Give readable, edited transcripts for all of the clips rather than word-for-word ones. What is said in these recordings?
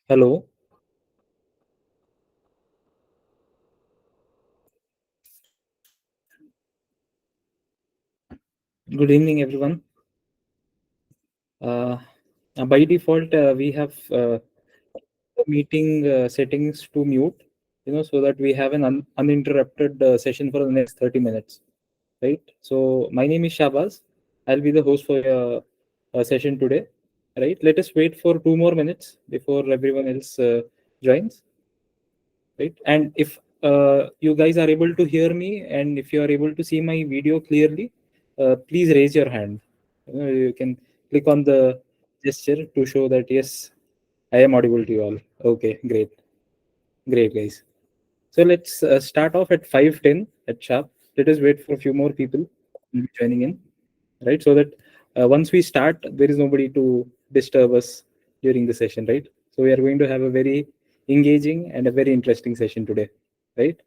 Hello, good evening, everyone. Uh, by default, we have meeting settings to mute, so that we have an uninterrupted session for the next 30 minutes, right? So, my name is Shabaz. I'll be the host for your session today, right? Let us wait for 2 more minutes before everyone else joins, right? And if you guys are able to hear me and if you are able to see my video clearly, please raise your hand. You can click on the gesture to show that yes, I am audible to you all. Okay, great, great, guys. So let's start off at 5:10 at sharp. Let us wait for a few more people joining in, right? So that once we start, there is nobody to disturb us during the session, right? So we are going to have a very engaging and a very interesting session today, right?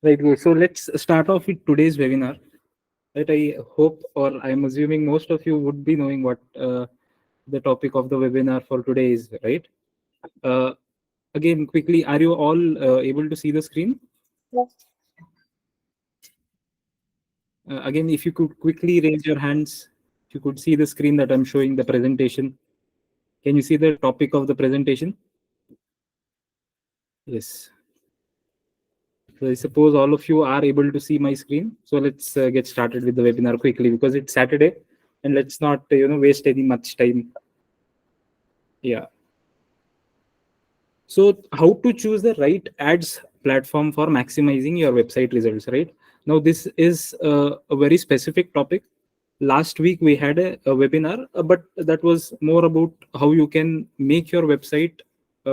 Right, good. So let's start off with today's webinar. Right, I hope or I'm assuming most of you would be knowing what the topic of the webinar for today is, right? Uh, Again, quickly, are you all able to see the screen? Again, if you could quickly raise your hands, if you could see the screen that I'm showing the presentation. Can you see the topic of the presentation? Yes. So I suppose all of you are able to see my screen. So let's get started with the webinar quickly because it's Saturday, and let's not waste any much time. Yeah. So how to choose the right ads platform for maximizing your website results, right? Now this is a very specific topic. Last week we had a webinar, but that was more about how you can make your website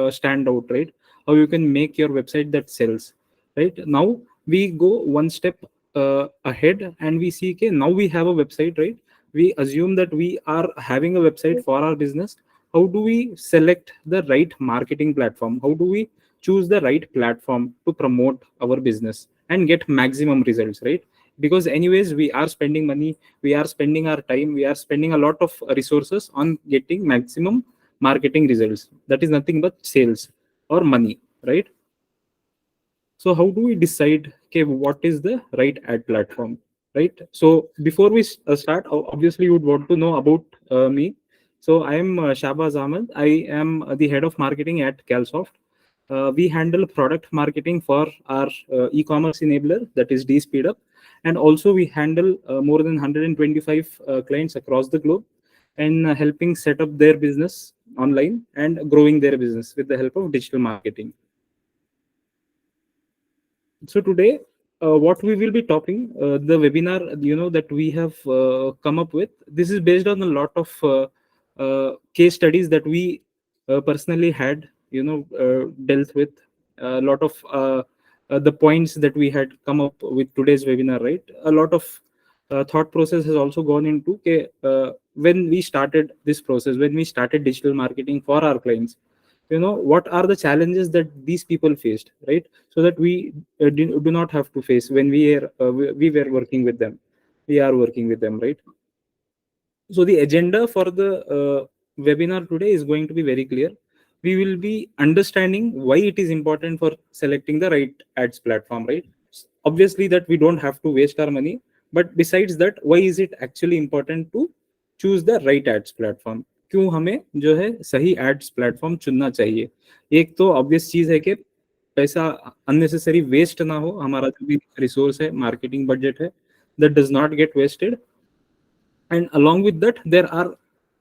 stand out, right? How you can make your website that sells, right? Now we go one step ahead and we see, okay, now we have a website, right? We assume that we are having a website for our business. How do we select the right marketing platform? How do we choose the right platform to promote our business and get maximum results, right? Because anyways we are spending money, we are spending our time, we are spending a lot of resources on getting maximum marketing results. That is nothing but sales or money, right? So how do we decide, okay, what is the right ad platform, right? So before we start, obviously you would want to know about me. So I am Shahbaz Ahmed. I am the head of marketing at Calsoft. We handle product marketing for our e-commerce enabler, that is DSpeedup, and also we handle more than 125 clients across the globe and helping set up their business online and growing their business with the help of digital marketing. So today what we will be talking, the webinar, that we have come up with, this is based on a lot of case studies that we personally had, dealt with a lot of the points that we had come up with today's webinar, right? A lot of thought process has also gone into when we started this process, when we started digital marketing for our clients, what are the challenges that these people faced, right? So that we do not have to face when we were working with them, we are working with them, right? So the agenda for the webinar today is going to be very clear. We will be understanding why it is important for selecting the right ads platform, right? Obviously that we don't have to waste our money, but besides that, why is it actually important to choose the right ads platform? क्यों हमें जो है सही ads platform चुनना चाहिए? एक तो obvious चीज है कि पैसा अननेसेसरी वेस्ट ना हो, हमारा जो भी रिसोर्स है, मार्केटिंग बजट है, that does not get wasted. And along with that, there are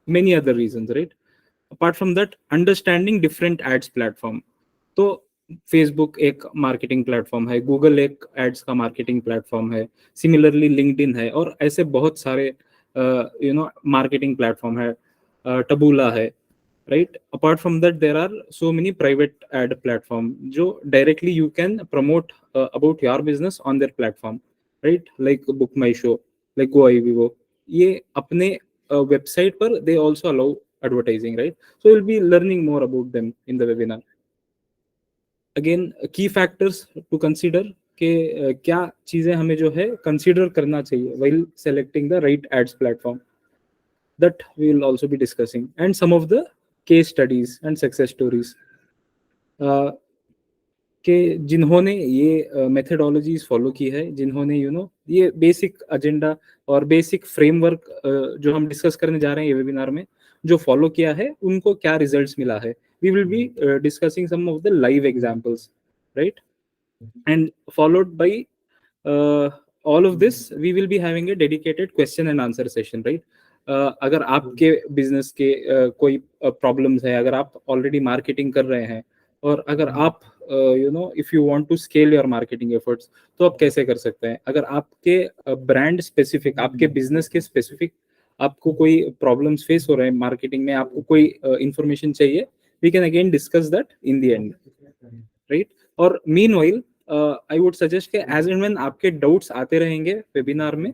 many other reasons, right? Apart from that, understanding different ads platform. तो फेसबुक एक मार्केटिंग प्लेटफॉर्म है, गूगल एक एड्स का मार्केटिंग प्लेटफॉर्म है, similarly LinkedIn है, और ऐसे बहुत सारे मार्केटिंग प्लेटफॉर्म है, टबूला है, right? Apart from that, there are so many private ad platform जो directly you can promote about your business on their platform, right? Like book my show, like GoIVivo, ये अपने website पर they also allow advertising, right? So we'll be learning more about them in the webinar. Again, key factors to consider कि क्या चीजें हमें जो है consider करना चाहिए while selecting the right ads platform, that we will also be discussing, and some of the case studies and success stories कि जिन्होंने ये मेथडोलॉजीज फॉलो की है, जिन्होंने ये बेसिक एजेंडा और बेसिक फ्रेमवर्क जो हम डिस्कस करने जा रहे हैं ये वेबिनार में, जो फॉलो किया है, उनको क्या रिजल्ट्स मिला है. We will be discussing some of the live examples, right? And followed by all of this, we will be having a dedicated question and answer session, right? अगर आपके बिजनेस के कोई प्रॉब्लम्स है, अगर आप ऑलरेडी मार्केटिंग कर रहे हैं, और अगर आप if you want to scale your marketing efforts, तो आप कैसे कर सकते हैं? अगर आपके ब्रांड स्पेसिफिक, आपके बिजनेस के स्पेसिफिक आपको कोई प्रॉब्लम्स फेस हो रहे हैं मार्केटिंग में, आपको कोई इंफॉर्मेशन चाहिए, we can again discuss that in the end, right? और मीनवाइल आई वुड सजेस्ट कि एज एंड व्हेन आपके डाउट्स आते रहेंगे वेबिनार में,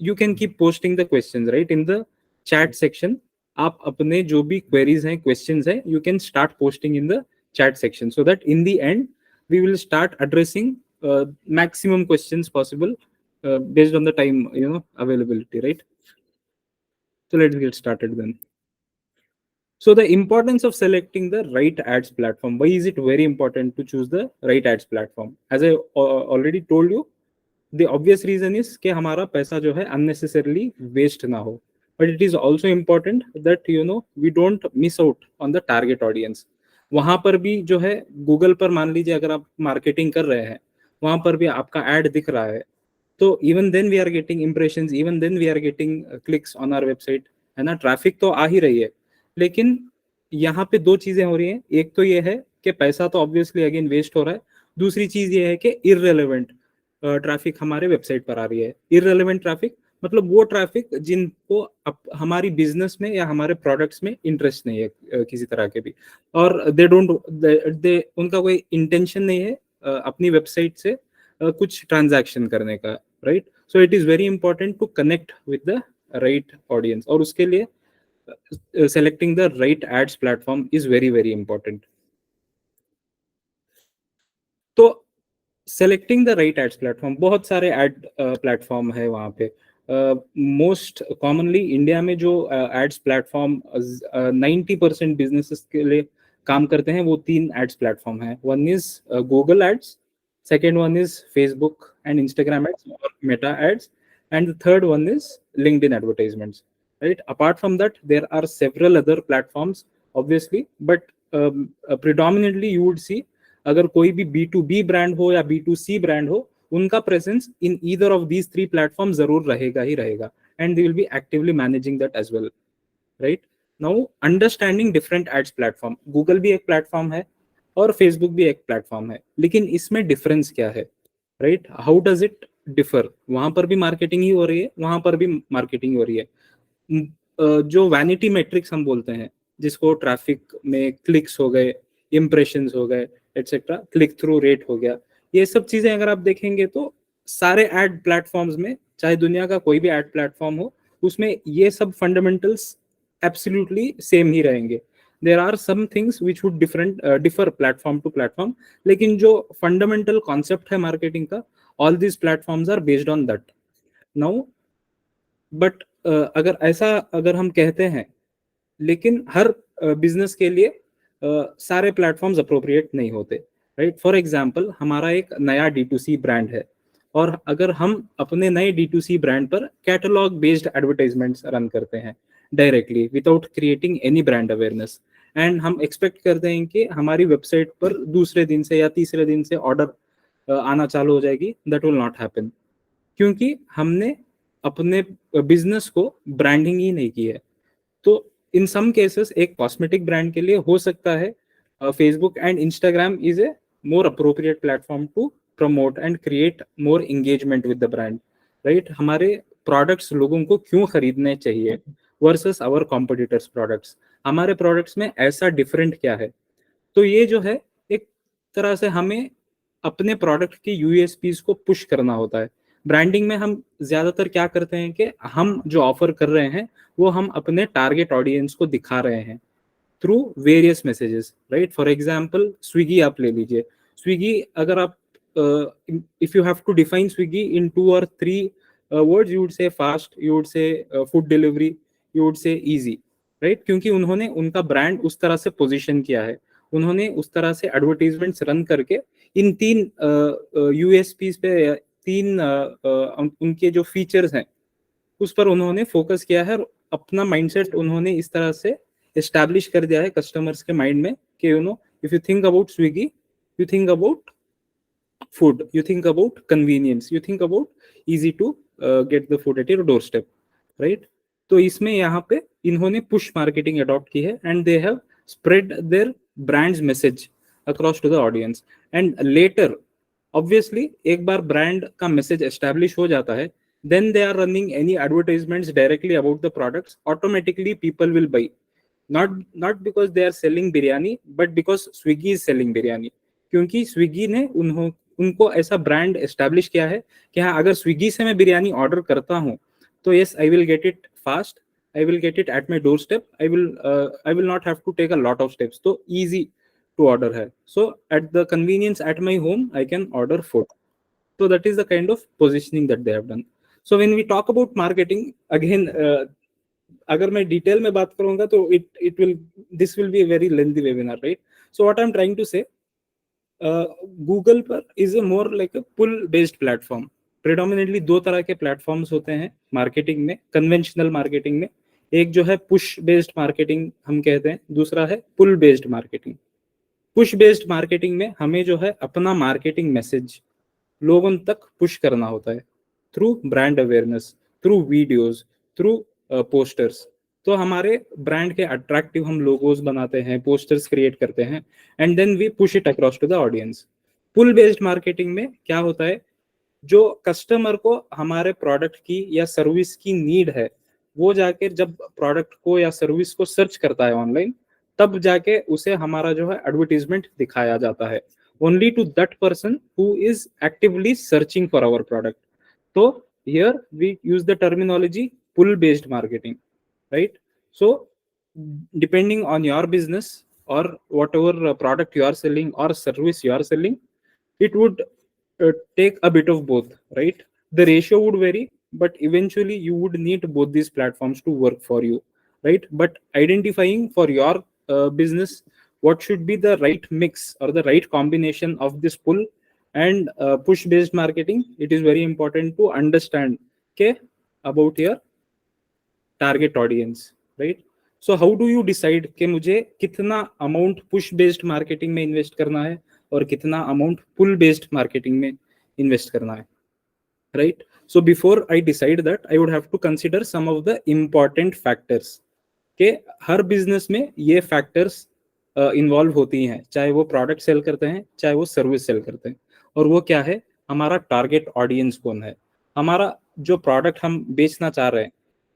you can keep posting the questions, right, in the chat section. आप अपने जो भी क्वेरीज हैं, क्वेश्चंस हैं, you can start posting in the chat section, so that in the end we will start addressing maximum questions possible based on the time availability, right? So let's get started then. So the importance of selecting the right ads platform. Why is it very important to choose the right ads platform? As I already told you, the obvious reason is कि हमारा पैसा जो है unnecessarily waste ना हो. But it is also important that we don't miss out on the target audience. वहां पर भी जो है, गूगल पर मान लीजिए अगर आप मार्केटिंग कर रहे हैं, वहां पर भी आपका एड दिख रहा है, तो even then we are getting impressions, even then we are getting clicks on our website, है ना? ट्रैफिक तो आ ही रही है. लेकिन यहाँ पे दो चीजें हो रही हैं. एक तो ये है कि पैसा तो ऑब्वियसली अगेन वेस्ट हो रहा है. दूसरी चीज ये है कि इररेलेवेंट ट्रैफिक हमारे वेबसाइट पर आ रही है. इररेलेवेंट ट्रैफिक मतलब वो ट्रैफिक जिनको हमारी बिजनेस में या हमारे प्रोडक्ट्स में इंटरेस्ट नहीं है किसी तरह के भी, और दे उनका कोई इंटेंशन नहीं है अपनी वेबसाइट से कुछ ट्रांजैक्शन करने का, right? So it is very important to connect with the right audience, और उसके लिए selecting the right ads platform is very very important. तो selecting the right ads platform, बहुत सारे एड प्लेटफॉर्म है वहाँ पे. मोस्ट कॉमनली इंडिया में जो एड्स प्लेटफॉर्म 90% बिजनेसेस के लिए काम करते हैं, वो 3 एड्स प्लेटफॉर्म है. One is Google ads, second one is Facebook and Instagram ads और Meta ads, and the third one is LinkedIn advertisements, right? Apart from that, there are several other platforms obviously, but predominantly you would see अगर कोई भी B2B brand हो या B2C brand हो, उनका presence in either of these 3 platform जरूर रहेगा ही रहेगा, and they will be actively managing that as well, right? Now understanding different ads platform. Google भी एक प्लेटफॉर्म है और फेसबुक भी एक प्लेटफॉर्म है, लेकिन इसमें डिफरेंस क्या है? Right? How does it differ? वहां पर भी मार्केटिंग ही हो रही है, वहां पर भी मार्केटिंग हो रही है। जो वैनिटी मेट्रिक्स हम बोलते हैं, जिसको ट्रैफिक में क्लिक्स हो गए, इम्प्रेशंस हो गए, एटसेट्रा, क्लिक थ्रू रेट हो गया, ये सब चीजें अगर आप देखेंगे तो सारे एड प्लेटफॉर्म्स में, चाहे दुनिया का कोई भी एड प्लेटफॉर्म हो, उसमें ये सब फंडामेंटल्स एब्सोल्युटली सेम ही रहेंगे। There are some things which would differ platform to platform, लेकिन जो फंडामेंटल कॉन्सेप्ट है मार्केटिंग का, all these platforms are based on that now. But अगर हम कहते हैं, लेकिन हर बिजनेस के लिए सारे प्लेटफॉर्म्स अप्रोप्रिएट नहीं होते, राइट? फॉर एग्जांपल, हमारा एक नया D2C ब्रांड है, और अगर हम अपने नए D2C ब्रांड पर कैटलॉग बेस्ड एडवर्टाइजमेंट्स रन करते हैं directly without creating any brand awareness, and हम एक्सपेक्ट करते हैं कि हमारी वेबसाइट पर दूसरे दिन से या तीसरे दिन से ऑर्डर आना चालू हो जाएगी, दैट विल नॉट हैपन, क्योंकि हमने अपने बिजनेस को ब्रांडिंग ही नहीं की है। तो इन सम केसेस एक कॉस्मेटिक ब्रांड के लिए हो सकता है Facebook and Instagram is a more appropriate platform to promote and create more engagement with the brand, right? हमारे प्रोडक्ट्स लोगों को क्यों खरीदने चाहिए वर्सेस आवर कॉम्पिटिटर्स प्रोडक्ट्स, हमारे प्रोडक्ट्स में ऐसा डिफरेंट क्या है? तो ये जो है, एक तरह से हमें अपने प्रोडक्ट की यूएसपीज को पुश करना होता है। ब्रांडिंग में हम ज्यादातर क्या करते हैं कि हम जो ऑफर कर रहे हैं वो हम अपने टारगेट ऑडियंस को दिखा रहे हैं through various messages, right? For example, Swiggy आप ले लीजिए। स्विगी, अगर आप if you have to define Swiggy in 2 or 3 words, you would say fast, you would say food delivery, you would say easy, right? क्योंकि उन्होंने उनका ब्रांड उस तरह से पोजीशन किया है, उन्होंने उस तरह से एडवर्टीजमेंट्स रन करके इन 3 यूएसपीज पे, 3 उनके जो फीचर्स हैं उस पर उन्होंने फोकस किया है, और अपना माइंडसेट उन्होंने इस तरह से एस्टैब्लिश कर दिया है कस्टमर्स के माइंड में कि if you think about Swiggy, you think about food, you think about convenience, you think about easy to get the food at your doorstep, right? तो इसमें यहाँ पे इन्होंने पुश मार्केटिंग अडॉप्ट की है, and they have spread their brands message across to the audience, and later obviously एक बार brand का मैसेज एस्टैब्लिश हो जाता है, then they are running any advertisements directly about the products, automatically people will buy, not because they are selling biryani, but because Swiggy is selling biryani, क्योंकि Swiggy ने उनको ऐसा ब्रांड एस्टैब्लिश किया है कि हाँ, अगर स्विगी से मैं बिरयानी ऑर्डर करता हूँ तो yes, I will get it fast, I will get it at my doorstep, I will not have to take a lot of steps, तो इजी टू ऑर्डर है, so at the convenience at my home I can order food. So that is the kind of positioning that they have done. So when we talk about marketing, again, अगर मैं detail में बात करूंगा तो it will this will be a very lengthy webinar, right? So what I'm trying to say, Google पर is a more like a pull based platform. Predominantly 2 तरह के platforms होते हैं मार्केटिंग में, कन्वेंशनल मार्केटिंग में। एक जो है पुश बेस्ड मार्केटिंग हम कहते हैं, दूसरा है pull based marketing. Push based marketing में हमें जो है अपना मार्केटिंग मैसेज लोगों तक पुश करना होता है through brand awareness, through videos, through posters. तो हमारे ब्रांड के अट्रैक्टिव हम लोगोस बनाते हैं, पोस्टर्स क्रिएट करते हैं, and then we push it across to the audience. Pull based marketing में क्या होता है, जो कस्टमर को हमारे प्रोडक्ट की या सर्विस की नीड है, वो जाके जब प्रोडक्ट को या सर्विस को सर्च करता है ऑनलाइन, तब जाके उसे हमारा जो है एडवर्टीजमेंट दिखाया जाता है, only to that person who is actively searching for our product. So here we use the terminology pull based marketing, right? So depending on your business or whatever product you are selling or service you are selling, it would take a bit of both, right? The ratio would vary, but eventually you would need both these platforms to work for you, right? But identifying for your business what should be the right mix or the right combination of this pull and push based marketing, it is very important to understand, okay, about your target audience, right? So how do you decide कि मुझे कितना amount push based marketing में invest करना है और कितना amount पुल based marketing में invest करना है, right? So before I decide that, I would have to consider some of the important factors के हर बिजनेस में ये फैक्टर्स इन्वॉल्व होती हैं, चाहे वो प्रोडक्ट सेल करते हैं, चाहे वो सर्विस सेल करते हैं। और वो क्या है, हमारा टारगेट ऑडियंस कौन है, हमारा जो प्रोडक्ट हम बेचना चाह रहे हैं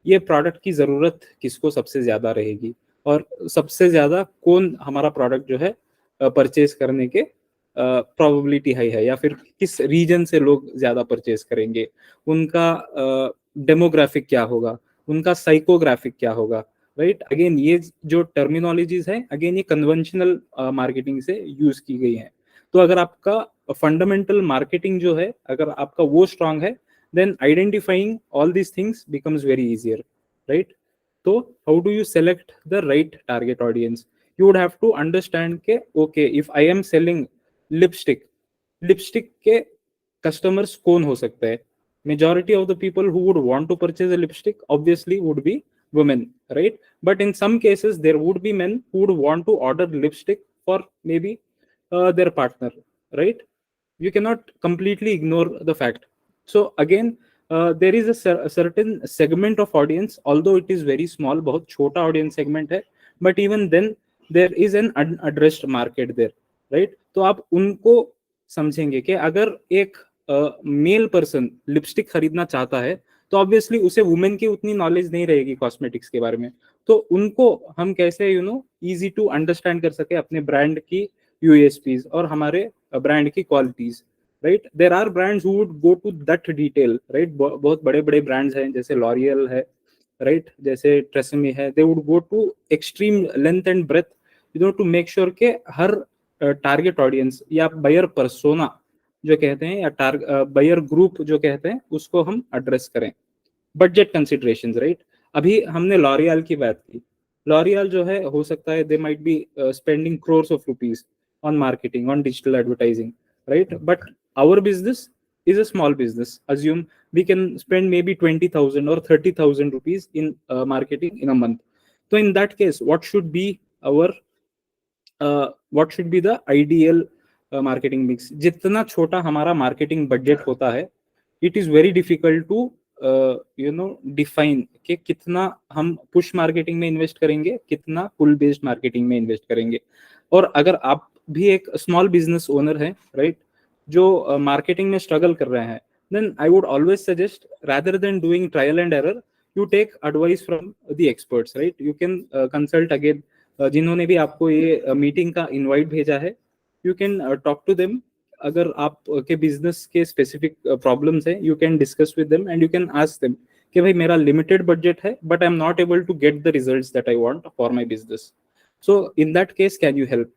ये प्रोडक्ट की जरूरत किसको सबसे ज्यादा रहेगी, और सबसे ज्यादा कौन हमारा प्रोडक्ट जो है परचेज करने के प्रोबेबिलिटी हाई है, या फिर किस रीजन से लोग ज्यादा परचेज करेंगे, उनका डेमोग्राफिक क्या होगा, उनका साइकोग्राफिक क्या होगा, राइट। अगेन ये जो टर्मिनोलॉजीज है अगेन ये कन्वेंशनल मार्केटिंग से यूज की गई है। तो अगर आपका फंडामेंटल मार्केटिंग जो है अगर आपका वो स्ट्रांग है, then identifying all these things becomes very easier, right? So how do you select the right target audience? You would have to understand ke okay, if I am selling lipstick, lipstick के customers कौन हो सकते हैं? Majority of the people who would want to purchase a lipstick obviously would be women, right? But in some cases there would be men who would want to order lipstick for maybe their partner, right? You cannot completely ignore the fact. So again, there is a certain segment of audience, although it is very small, बहुत छोटा audience segment है, but even then there is an unaddressed market there, right? तो आप उनको समझेंगे कि अगर एक मेल पर्सन लिपस्टिक खरीदना चाहता है तो ऑब्वियसली उसे वुमेन की उतनी नॉलेज नहीं रहेगी कॉस्मेटिक्स के बारे में, तो उनको हम कैसे इजी टू अंडरस्टैंड कर सके अपने ब्रांड की यूएसपीज और हमारे ब्रांड की qualities, right. There are brands who would go to that detail, right. बहुत बड़े बड़े ब्रांड्स हैं जैसे लॉरियल है, राइट, जैसे ट्रेसेमी है, they would go to extreme length and breadth to make sure के हर टारगेट ऑडियंस या बायर पर्सोना जो कहते हैं या बायर ग्रुप जो कहते हैं उसको हम एड्रेस करें। Budget considerations, right. अभी हमने लॉरियल की बात की, लॉरियल जो है हो सकता है they might be spending crores of rupees on marketing, on digital advertising, right? But our business is a small business. Assume we can spend maybe 20,000 or 30,000 rupees in marketing in a month. So in that case, our what should be the ideal marketing mix? जितना छोटा हमारा marketing budget होता है, it is very difficult to define कि कितना हम push marketing में invest करेंगे, कितना पुल बेस्ड मार्केटिंग में इन्वेस्ट करेंगे। और अगर आप भी एक स्मॉल बिजनेस ओनर हैं, राइट, जो मार्केटिंग में स्ट्रगल कर रहे हैं, then I would always suggest rather than doing trial and error, you take advice from the experts, right. You can consult again जिन्होंने भी आपको ये मीटिंग का इनवाइट भेजा है, you can talk to them. अगर आप के बिजनेस के स्पेसिफिक प्रॉब्लम्स है, you can discuss with them and you can ask them कि भाई मेरा लिमिटेड बजट है but I am not able to get the results that I want for my business, so in that case can you help.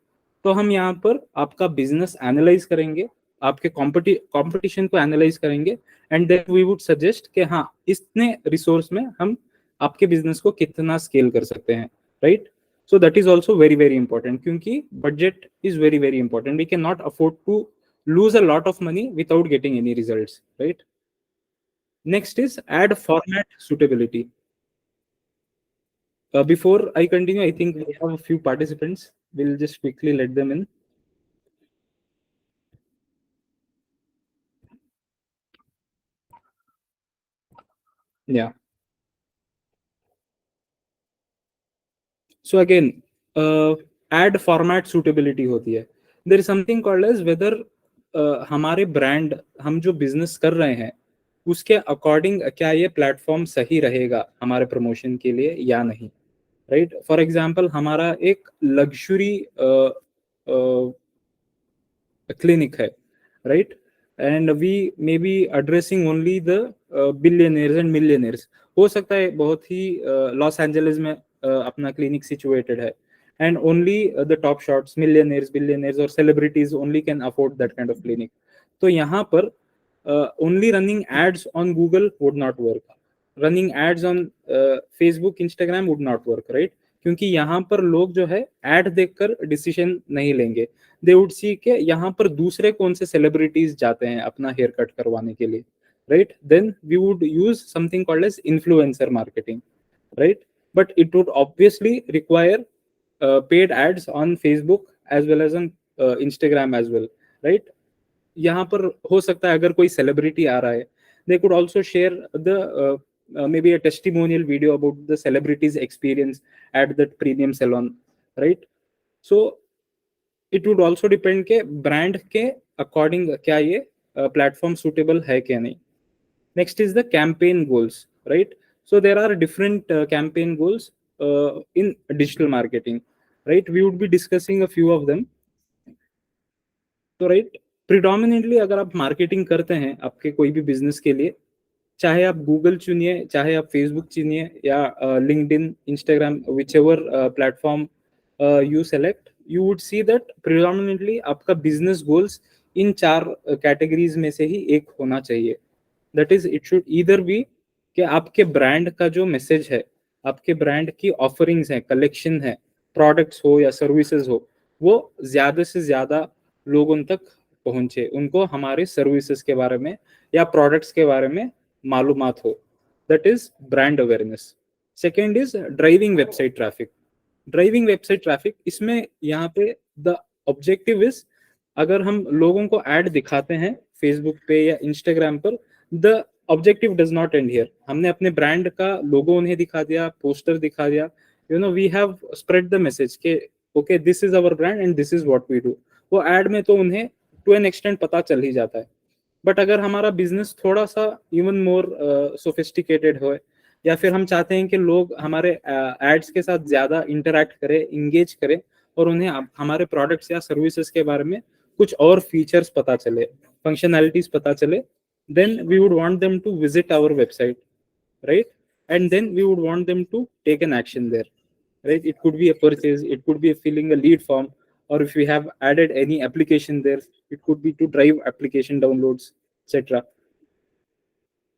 तो हम यहाँ पर आपका business analyse करेंगे, आपके कंपटीशन को एनालाइज करेंगे, and then we would suggest कि हाँ इतने रिसोर्स में हम आपके बिजनेस को कितना स्केल कर सकते हैं, right. So that is also very very important क्योंकि budget is very very important. We cannot afford to lose a lot of money without getting any results, right? Next is ad format suitability. Before I continue, I think we have a few participants. We'll just quickly let them in. Yeah. So again, ad format suitability होती है. There is something called as whether हमारे brand, हम जो business कर रहे हैं उसके according क्या ये प्लेटफॉर्म सही रहेगा हमारे प्रमोशन के लिए या नहीं, राइट। फॉर एग्जाम्पल हमारा एक लग्जरी क्लिनिक है, right, and we may be addressing only the billionaires and millionaires. हो सकता है बहुत ही लॉस एंजलिस में अपना क्लिनिक सिचुएटेड है, and only the top shots millionaires billionaires और celebrities only can afford that kind of clinic. तो यहाँ पर only running ads on Google would not work, running ads on Facebook Instagram would not work, right. क्योंकि यहाँ पर लोग जो है एड देखकर डिसीजन नहीं लेंगे, दे वुड सी के यहाँ पर दूसरे कौन से सेलिब्रिटीज जाते हैं अपना हेयर कट करवाने के लिए, right. Then we would use something called as influencer marketing, right. But it would obviously require paid ads on Facebook as well as on Instagram as well, right. यहाँ पर हो सकता है अगर कोई सेलिब्रिटी आ रहा है, they could also share the maybe a testimonial video about the celebrity's experience at that premium salon, right? So it would also depend के ब्रांड के अकॉर्डिंग क्या ये प्लेटफॉर्म सुटेबल है क्या नहीं. Next is the campaign goals, right? So there are different campaign goals in digital marketing, right? We would be discussing a few of them. तो right, predominantly अगर आप मार्केटिंग करते हैं आपके कोई भी बिजनेस के लिए, चाहे आप गूगल चुनिए, चाहे आप फेसबुक चुनिए, या LinkedIn, Instagram, which ever platform you select, you would see that predominantly आपका बिजनेस गोल्स इन चार कैटेगरीज में से ही एक होना चाहिए. That is, it should either be कि आपके ब्रांड का जो मैसेज है, आपके ब्रांड की ऑफरिंग्स है, कलेक्शन है, प्रोडक्ट्स हो या सर्विसेज हो, वो ज्यादा से ज्यादा लोगों तक पहुंचे, उनको हमारे सर्विसेज के बारे में या प्रोडक्ट्स के बारे में मालूमात हो. That is brand awareness. Second is driving website traffic. Driving website traffic, इसमें यहाँ पे द ऑब्जेक्टिव इज, अगर हम लोगों को ऐड दिखाते हैं फेसबुक पे या इंस्टाग्राम पर, the objective does not and here. हमने अपने ब्रांड का लोगो उन्हें दिखा दिया, पोस्टर दिखा दिया, you know, we have spread the message के okay this is our brand and this is what we do. वो एड में तो उन्हें टू एन एक्सटेंट पता चल ही जाता है. बट अगर हमारा बिजनेस थोड़ा सा इवन मोर सोफिस्टिकेटेड हो, या फिर हम चाहते हैं कि लोग हमारे एड्स के साथ ज्यादा इंटरैक्ट करें, इंगेज करें, और उन्हें हमारे प्रोडक्ट्स या सर्विसेज के बारे में कुछ और फीचर्स पता चले, फंक्शनैलिटीज पता चले, then we would want them to visit our website, right? And then we would want them to take an action there, right? It could be a purchase, it could be filling a lead form, or if we have added any application there, it could be to drive application downloads, etc.,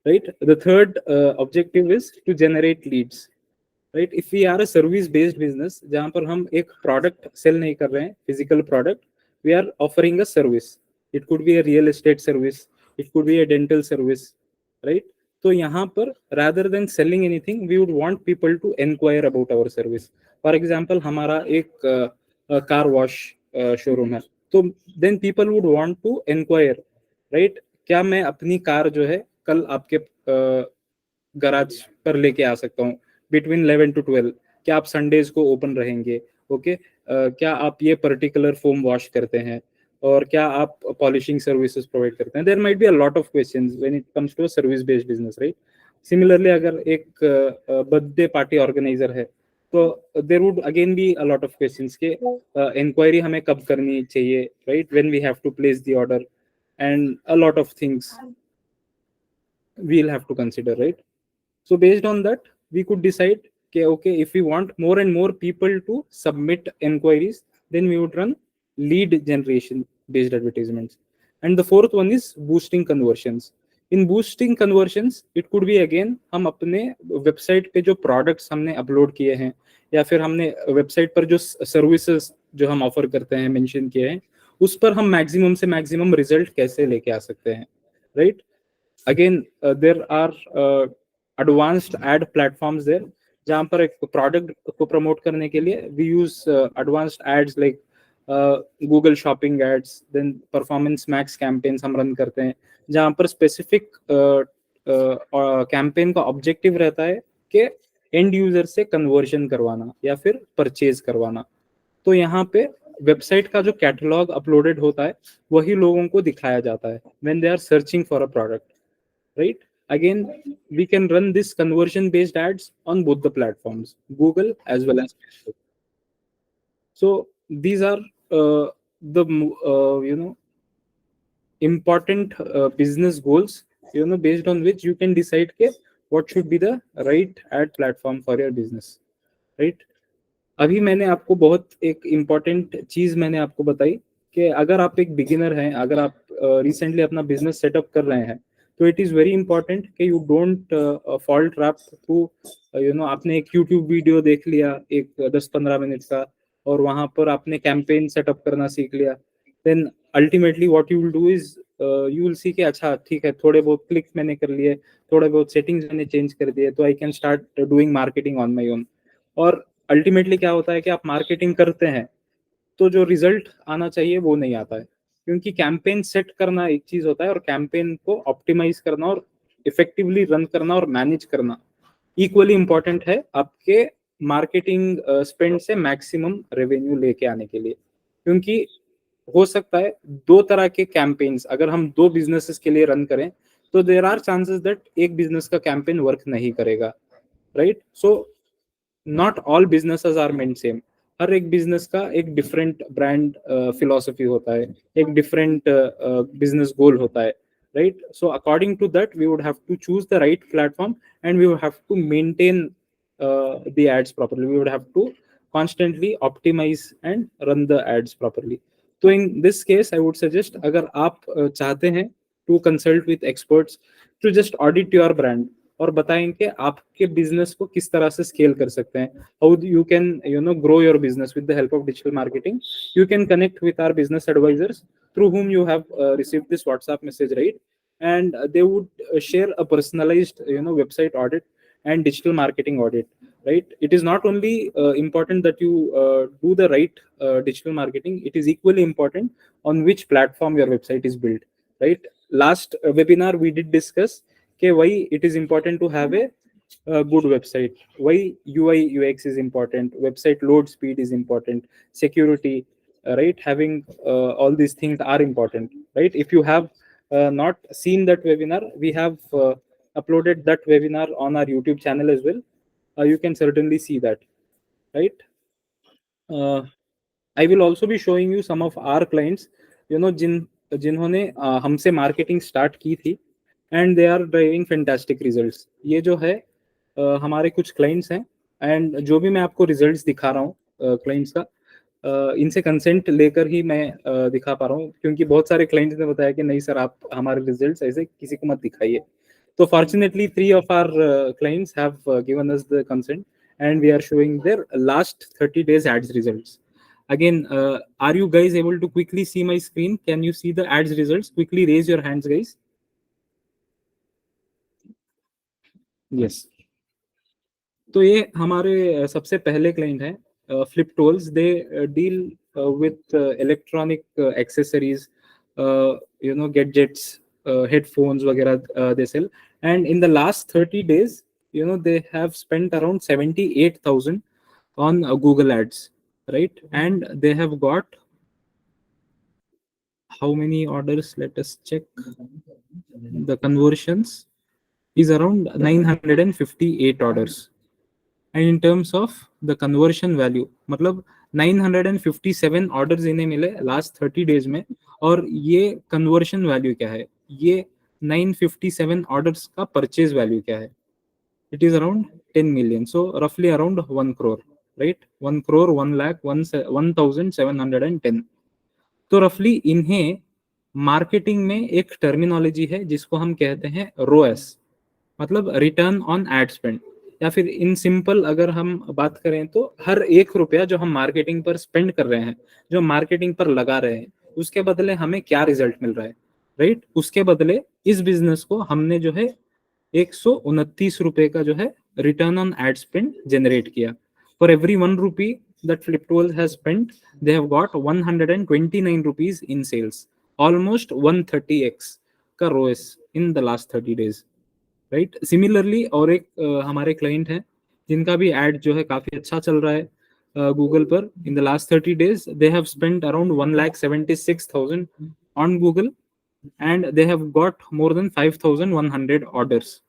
right? The third objective is to generate leads, right? If we are a service based business, जहाँ पर हम एक product sell नहीं कर रहे हैं, physical product, we are offering a service. It could be a real estate service, it could be a dental service, right? तो यहाँ पर rather than selling anything, we would want people to inquire about our service. For example, हमारा एक car wash showroom है, तो then people would want to inquire, right? क्या मैं अपनी कार जो है कल आपके गराज पर लेके आ सकता हूँ बिटवीन 11 to 12? क्या आप संडेज को ओपन रहेंगे? ओके, क्या आप ये पर्टिकुलर फोम वॉश करते हैं, और क्या आप पॉलिशिंग सर्विसेज प्रोवाइड करते हैं? There might be a lot of questions when it comes to a service based business, right? Similarly, अगर एक बर्थडे पार्टी ऑर्गेनाइजर है, तो there would again be a lot of questions के enquiry हमें कब करनी चाहिए, right? When we have to place the order, and a lot of things we'll have to consider, right? So based on that, we could decide, okay, if we want more and more people to submit inquiries, then we would run lead generation based advertisements. And the fourth one is boosting conversions. In boosting conversions, it could be again, हम अपने website पे जो products हमने upload किए हैं, या फिर हमने वेबसाइट पर जो सर्विसेज जो हम ऑफर करते हैं मेंशन किए हैं, उस पर हम मैक्सिमम से मैक्सिमम रिजल्ट कैसे लेके आ सकते हैं, right? Again there are advanced ad platforms there, जहाँ पर एक प्रोडक्ट को प्रमोट करने के लिए we use advanced ads like Google shopping ads, then performance max campaigns हम रन करते हैं, जहाँ पर स्पेसिफिक कैंपेन का ऑब्जेक्टिव रहता है कि एंड यूजर से कन्वर्जन करवाना या फिर परचेज करवाना. तो यहाँ पे वेबसाइट का जो कैटलॉग अपलोडेड होता है वही लोगों को दिखाया जाता है when they are searching for a product, right? Again, we can run this conversion based ads on both the platforms, Google as well as Facebook. So these are the important business goals, based on which you can decide what should be the right ad platform for your business, right? अभी मैंने आपको बहुत एक important चीज मैंने आपको बताई कि अगर आप एक बिगिनर हैं, अगर आप रिसेंटली अपना बिजनेस सेटअप कर रहे हैं, तो इट इज वेरी इंपॉर्टेंट कि you don't fall trap through आपने एक यूट्यूब वीडियो देख लिया एक 10-15 मिनट का, और वहां पर आपने कैंपेन सेटअप करना सीख लिया, then ultimately what you will do is you will see कि अच्छा ठीक है, थोड़े बहुत क्लिक्स मैंने कर लिए, थोड़े बहुत सेटिंग्स मैंने चेंज कर दिए, तो I can start doing marketing on my own. और अल्टीमेटली क्या होता है कि आप मार्केटिंग करते हैं तो जो रिजल्ट आना चाहिए वो नहीं आता है, क्योंकि कैंपेन सेट करना एक चीज होता है और कैंपेन को ऑप्टिमाइज करना और इफेक्टिवली रन करना और मैनेज करना इक्वली इंपॉर्टेंट है आपके मार्केटिंग स्पेंड से मैक्सिमम रेवेन्यू लेके आने के लिए. क्योंकि हो सकता है दो तरह के कैंपेन्स अगर हम दो बिजनेसेस के लिए रन करें तो देर आर चांसेस दैट एक बिजनेस का कैंपेन वर्क नहीं करेगा, right? So not all businesses are meant same. हर एक बिजनेस का एक डिफरेंट ब्रांड फिलोसफी होता है, एक डिफरेंट बिजनेस गोल होता है, right? So according to that we would have to choose the right platform and we would have to maintain the ads properly. We would have to constantly optimize and run the ads properly. तो in this case I would suggest अगर आप चाहते हैं to consult with experts to just audit your brand और बताएं कि आपके business को किस तरह से स्केल कर सकते हैं, how you can grow your business with the help of digital marketing, you can connect with our business advisors through whom you have received this WhatsApp message, right? And they would share a personalized website audit and digital marketing audit, right? It is not only important that you do the right digital marketing, it is equally important on which platform your website is built, right? Last webinar we did discuss why it is important to have a good website, why UI UX is important, website load speed is important, security, right? Having all these things are important, right? If you have not seen that webinar, we have uploaded that webinar on our YouTube channel as well. You can certainly see that, right? I will also be showing you some of our clients, जिन्होंने हमसे marketing start की थी and they are driving fantastic results. ये जो है हमारे कुछ clients हैं एंड जो भी मैं आपको रिजल्ट्स दिखा रहा हूँ क्लाइंट्स का, इनसे कंसेंट लेकर ही मैं दिखा पा रहा हूँ, क्योंकि बहुत सारे क्लाइंट्स ने बताया कि नहीं सर आप हमारे रिजल्ट्स ऐसे किसी को मत दिखाइए। तो fortunately 3 of our clients have given us the consent and we are showing their last 30 days ads results. Again, are you guys able to quickly see my screen? Can you see the ads results? Quickly raise your hands, guys. Yes. तो ये हमारे सबसे पहले client हैं फ्लिप टोल्स। They deal with electronic accessories, gadgets, headphones वगैरह they sell, and in the last 30 days they have spent around 78,000 on Google ads, right? And they have got how many orders? Let us check. The conversions is around 958 orders, and in terms of the conversion value मतलब 957 orders इन्हें मिले last 30 days में, और ये conversion value क्या है, ये 957 orders का परचेज वैल्यू क्या है, इट इज अराउंड 10 million, सो रफली around 1 crore, right? 1 crore 1 lakh 1,710। तो रफली इन्हें मार्केटिंग में एक टर्मिनोलॉजी है जिसको हम कहते हैं रोएस, मतलब रिटर्न ऑन एड स्पेंड, या फिर इन सिंपल अगर हम बात करें तो हर 1 रुपया जो हम मार्केटिंग पर स्पेंड कर रहे हैं, जो मार्केटिंग पर लगा रहे हैं, उसके बदले हमें क्या रिजल्ट मिल रहा है, राइट? उसके बदले इस बिजनेस को हमने जो है 129 रुपए का जो है return on ad spend generate किया। For every 1 rupee that Fliptoll has spent, they have got 129 rupees in sales, almost 130x का ROAS in the last 30 days, right? Similarly और एक हमारे क्लाइंट हैं जिनका भी एड जो है काफी अच्छा चल रहा है गूगल पर। In the last 30 days they have spent around 1,76,000 on Google and they have got more than 5,100 orders,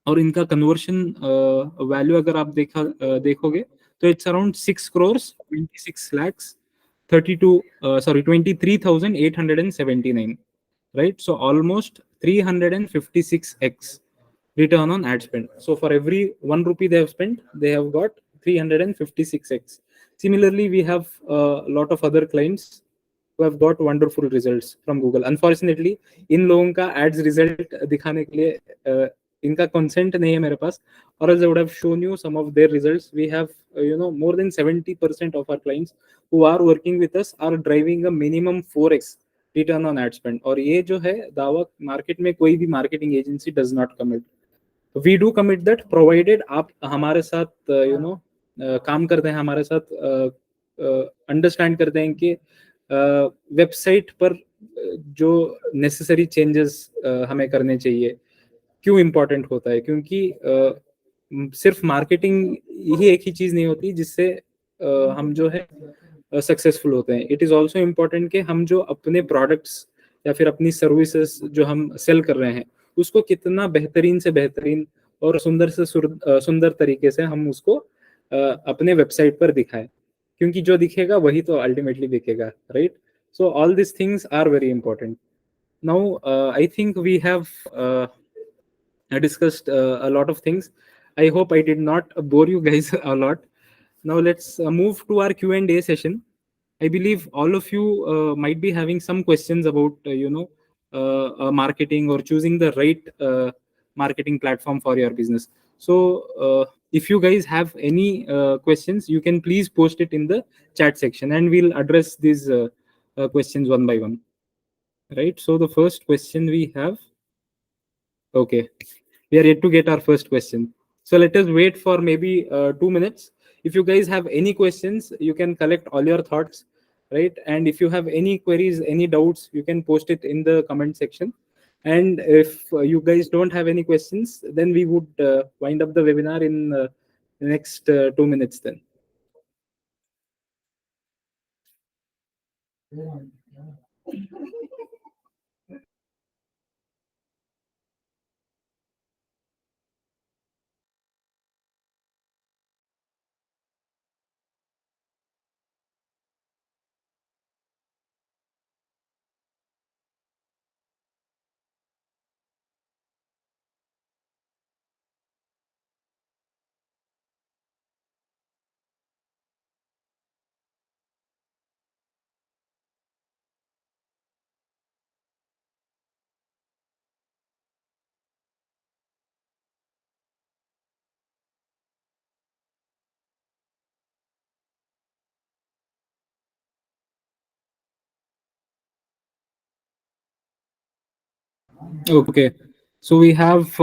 और इनका कन्वर्शन वैल्यू अगर आप देखोगे तो it's around 6 crores 26 lakhs 23,879, right? So almost 356x return on ad spend. So for every 1 rupee they have spent, they have got 356x. Similarly, we have a lot of other clients who have got wonderful results from Google. Unfortunately, इन लोगों का ads result दिखाने के लिए इनका consent नहीं है मेरे पास, or else I would have shown you some of their results. We have more than 70% of our clients who are working with us are driving a minimum 4x return on ad spend, और ये जो है दावा market में कोई भी marketing agency does not commit. We do commit that provided आप हमारे साथ काम करते हैं, हमारे साथ अंडरस्टैंड करते हैं कि वेबसाइट पर जो नेसेसरी चेंजेस हमें करने चाहिए क्यों इम्पोर्टेंट होता है, क्योंकि सिर्फ मार्केटिंग ही एक ही चीज नहीं होती जिससे हम जो है सक्सेसफुल होते हैं. इट इज ऑल्सो इम्पोर्टेंट कि हम जो अपने प्रोडक्ट्स या फिर अपनी सर्विसेज जो हम सेल कर रहे हैं उसको कितना बेहतरीन से बेहतरीन और सुंदर से सुंदर तरीके से हम उसको अपने वेबसाइट पर दिखाएं, क्योंकि जो दिखेगा वही तो अल्टीमेटली बिकेगा, right? So all this things are very important. Now I think we have discussed a lot of things. I hope I did not bore you guys a lot. Now let's move to our Q&A session. I believe all of you might be having some questions about marketing or choosing the right marketing platform for your business. So if you guys have any questions, you can please post it in the chat section and we'll address these questions one by one. Right. So the first question we have. Okay, we are yet to get our first question. So let us wait for maybe 2 minutes. If you guys have any questions, you can collect all your thoughts, right? And if you have any queries, any doubts, you can post it in the comment section. And if you guys don't have any questions, then we would wind up the webinar in the next 2 minutes then. Okay, so we have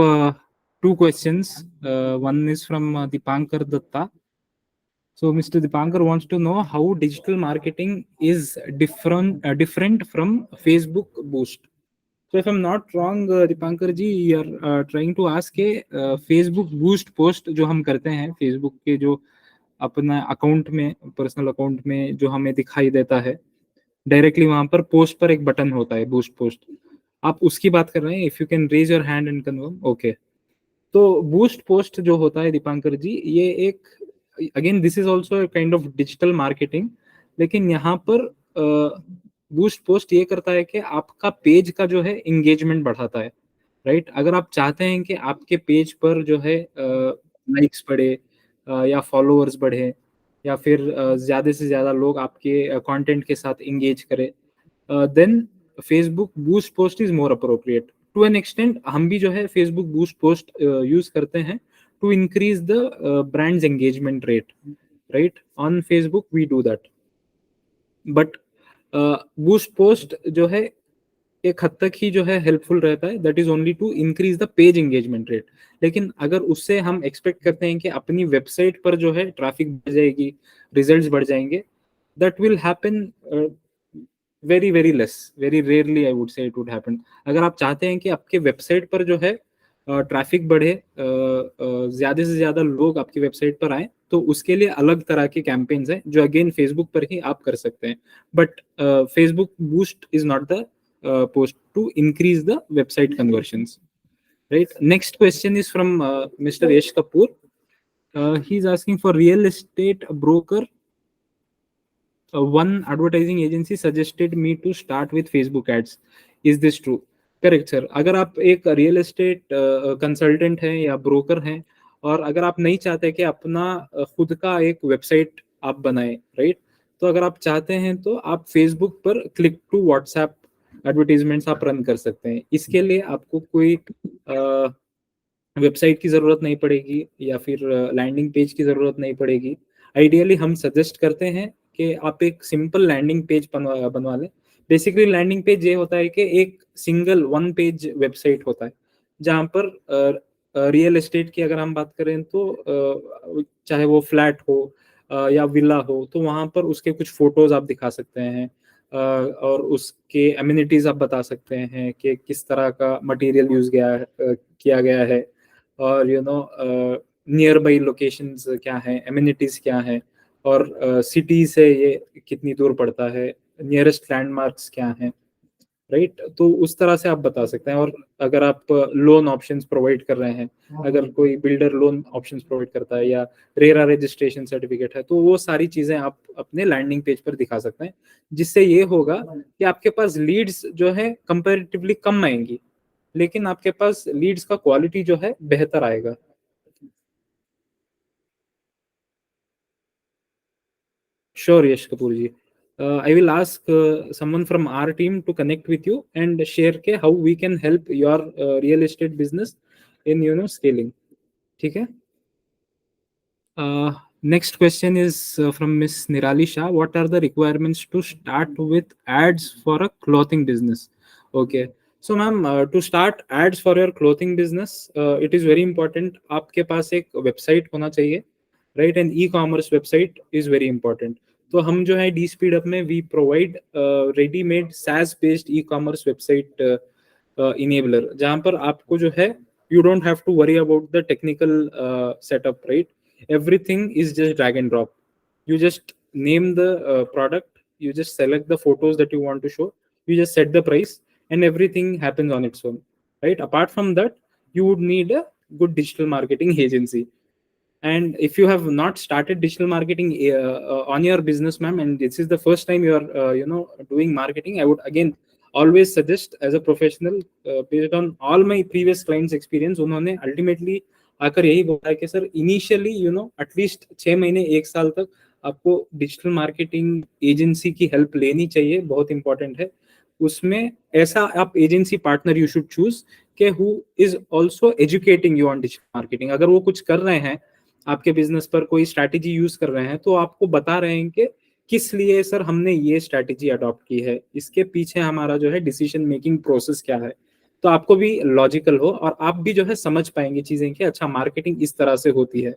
two questions. One is from Dipankar Datta. So Mr. Dipankar wants to know how digital marketing is different from Facebook Boost. So if I'm not wrong, Dipankar ji, you are trying to ask के Facebook Boost post जो हम करते हैं Facebook के जो अपना account में, personal account में जो हमें दिखाई देता है डायरेक्टली, वहां पर पोस्ट पर एक बटन होता है बूस्ट पोस्ट, आप उसकी बात कर रहे हैं? If you can raise your hand and confirm. Okay, तो बूस्ट पोस्ट जो होता है दीपांकर जी, ये एक again this is also kind of digital marketing, लेकिन यहाँ पर बूस्ट पोस्ट ये करता है कि आपका पेज का जो है एंगेजमेंट बढ़ाता है, राइट? अगर आप चाहते हैं कि आपके पेज पर जो है लाइक्स बढ़े या फॉलोअर्स बढ़े या फिर ज्यादा से ज्यादा लोग आपके कंटेंट के साथ एंगेज करें, then Facebook boost post is more appropriate. To an extent हम भी जो है फेसबुक बूस्ट पोस्ट यूज करते हैं to increase the brand's engagement rate, right? On Facebook we do that, but boost post जो है एक हद तक ही जो है हेल्पफुल रहता है, that is only to increase the page engagement rate. लेकिन अगर उससे हम एक्सपेक्ट करते हैं कि अपनी वेबसाइट पर जो है ट्रैफिक बढ़ जाएगी, रिजल्ट्स बढ़ जाएंगे, that will happen very very less, very rarely I would say it would happen. अगर आप चाहते हैं कि आपके वेबसाइट पर जो है ट्रैफिक बढ़े, ज्यादा से ज्यादा लोग आपकी वेबसाइट पर आए, तो उसके लिए अलग तरह के कैंपेन्स हैं जो अगेन फेसबुक पर ही आप कर सकते हैं. But Facebook boost is not the post to increase the website conversions, right? Next question is from Mr. Yash Kapoor. He's asking for real estate broker. One advertising agency suggested me to start with Facebook ads. Is this true? Correct sir. अगर आप एक real estate consultant हैं या broker हैं और अगर आप नहीं चाहते कि अपना खुद का एक वेबसाइट आप बनाएं, राइट? तो अगर आप चाहते हैं तो आप फेसबुक पर क्लिक टू व्हाट्सएप एडवर्टीजमेंट्स आप रन कर सकते हैं. इसके लिए आपको कोई वेबसाइट की जरूरत नहीं पड़ेगी या फिर लैंडिंग पेज की जरूरत नहीं पड़ेगी. आइडियली हम सजेस्ट करते हैं कि आप एक सिंपल लैंडिंग पेज बनवा लें. बेसिकली लैंडिंग पेज ये होता है कि एक सिंगल वन पेज वेबसाइट होता है जहां पर रियल एस्टेट की अगर हम बात करें तो चाहे वो फ्लैट हो या विला हो, तो वहां पर उसके कुछ फोटोज आप दिखा सकते हैं और उसके एमिनिटीज आप बता सकते हैं कि किस तरह का मटेरियल यूज किया गया है, और नियर बाई लोकेशंस क्या है, एमिनिटीज क्या है, और सिटी से ये कितनी दूर पड़ता है, नियरेस्ट लैंडमार्क्स क्या हैं, राइट? तो उस तरह से आप बता सकते हैं। और अगर आप लोन ऑप्शंस प्रोवाइड कर रहे हैं, अगर कोई बिल्डर लोन ऑप्शंस प्रोवाइड करता है या रेरा रजिस्ट्रेशन सर्टिफिकेट है, तो वो सारी चीजें आप अपने लैंडिंग पेज पर दिखा सकते हैं, जिससे ये होगा कि आपके पास लीड्स जो है कंपैरेटिवली कम आएंगी, लेकिन आपके पास लीड्स का क्वालिटी जो है बेहतर आएगा। Sure, Yash Kapoor ji. I will ask someone from our team to connect with you and share के how we can help your real estate business in scaling. ठीक है? Uh, Next question is from Miss Nirali Shah. What are the requirements to start with ads for a clothing business? Okay. So, ma'am, to start ads for your clothing business, it is very important. आपके पास एक website होना चाहिए, right? And e-commerce website is very important. तो हम जो है D Speed Up में we provide readymade SaaS based ecommerce website enabler, जहां पर आपको जो है you don't have to worry about the technical setup, right? Everything is just drag and drop. You just name the product, you just select the photos that you want to show, you just set the price, and everything happens on its own, right? Apart from that, you would need a good digital marketing agency. And if you have not started digital marketing on your business, ma'am, and this is the first time you are doing marketing, I would again always suggest as a professional, based on all my previous clients experience, उन्होंने ultimately आकर यही बोला है कि sir initially at least 6 महीने 1 साल तक आपको डिजिटल मार्केटिंग एजेंसी की हेल्प लेनी चाहिए, बहुत इंपॉर्टेंट है। उसमें ऐसा आप agency partner you should choose के who is also educating you on digital marketing. अगर वो कुछ कर रहे हैं आपके बिजनेस पर, कोई स्ट्रैटेजी यूज कर रहे हैं, तो आपको बता रहे हैं कि किस लिए सर हमने ये स्ट्रैटेजी अडॉप्ट की है, इसके पीछे हमारा जो है डिसीजन मेकिंग प्रोसेस क्या है, तो आपको भी लॉजिकल हो और आप भी जो है समझ पाएंगे चीजें कि अच्छा मार्केटिंग इस तरह से होती है,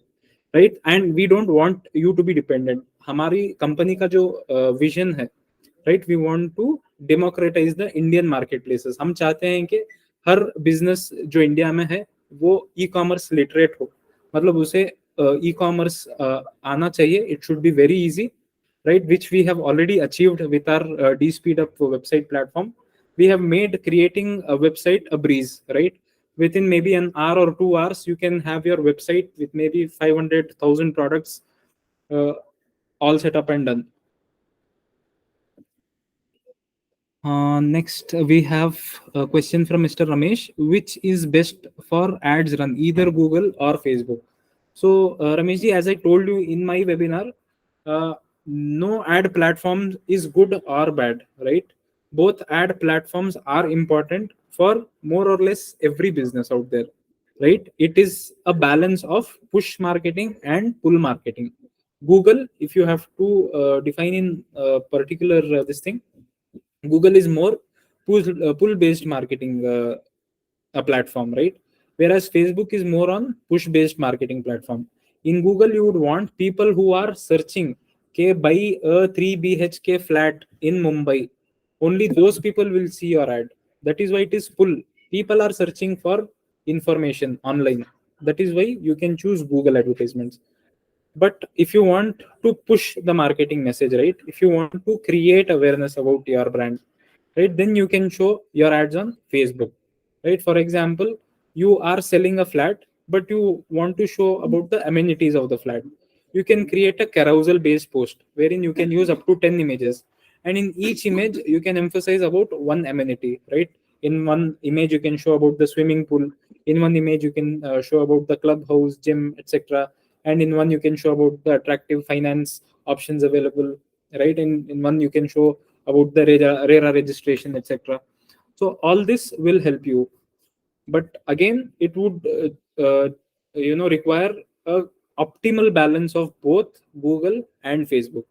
right? And we don't want you to be dependent. हमारी कंपनी का जो विजन है, right, we want to democratise the Indian market places. हम चाहते हैं कि हर बिजनेस जो इंडिया में है वो ई कॉमर्स लिटरेट हो, मतलब उसे ई कॉमर्स आना चाहिए, it should be very easy, right, which we have already achieved with our D speed up website platform. We have made creating a website a breeze, right? Within maybe an hour or 2 hours you can have your website with maybe 500,000 products uh, all set up and done. Next, we have a question from Mr. Ramesh. Which is best for ads run, either Google or Facebook? So, Ramesh ji, as I told you in my webinar, no ad platform is good or bad, right? Both ad platforms are important for more or less every business out there, right? It is a balance of push marketing and pull marketing. Google, if you have to define in particular this thing, Google is more pull based marketing a platform, right? Whereas Facebook is more on push based marketing platform. In Google, you would want people who are searching के buy a 3 BHK flat in Mumbai. Only those people will see your ad. That is why it is pull. People are searching for information online. That is why you can choose Google advertisements. But if you want to push the marketing message, right, if you want to create awareness about your brand, right, then you can show your ads on Facebook, right? For example, you are selling a flat but you want to show about the amenities of the flat, you can create a carousel based post wherein you can use up to 10 images, and in each image you can emphasize about one amenity, right? In one image you can show about the swimming pool, in one image you can show about the clubhouse, gym, etc., and in one you can show about the attractive finance options available, right? In one you can show about the RERA registration, etc. So all this will help you, but again it would require a optimal balance of both Google and Facebook.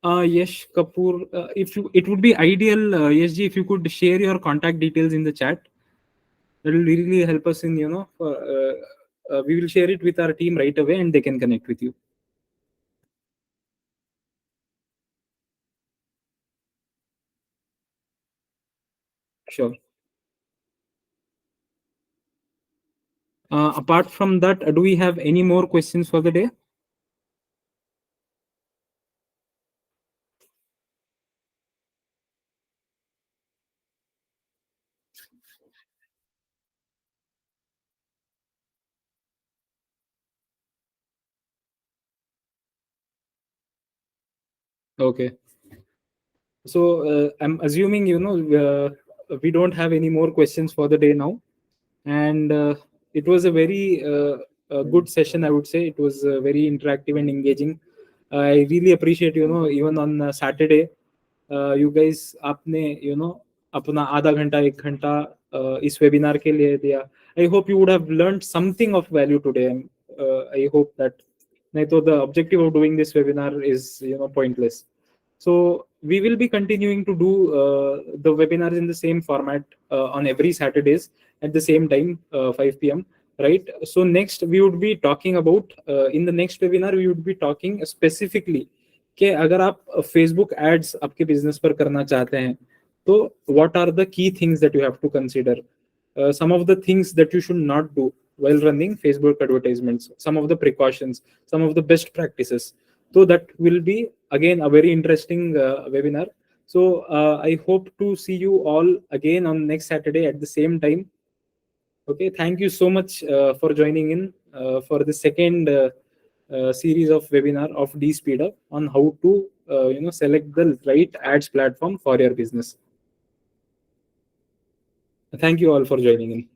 Yash Kapoor, if you, it would be ideal, Yash ji, if you could share your contact details in the chat. That will really help us in, we will share it with our team right away and they can connect with you. Sure. Apart from that, do we have any more questions for the day? Okay. So I'm assuming we don't have any more questions for the day now, and it was a very good session. I would say it was very interactive and engaging. I really appreciate, even on Saturday, you guys आपने अपना आधा घंटा एक घंटा इस webinar के लिए दिया. I hope you would have learned something of value today. I hope that नहीं तो the objective of doing this webinar is pointless. So we will be continuing to do the webinars in the same format on every Saturdays at the same time, 5 p.m. Right. So next we would be talking about in the next webinar we would be talking specifically कि अगर आप Facebook ads आपके business पर करना चाहते हैं तो what are the key things that you have to consider, some of the things that you should not do while running Facebook advertisements, some of the precautions, some of the best practices. So that will be again a very interesting webinar. So I hope to see you all again on next Saturday at the same time. Okay, thank you so much for joining in for the second series of webinar of DSpeedup on how to select the right ads platform for your business. Thank you all for joining in.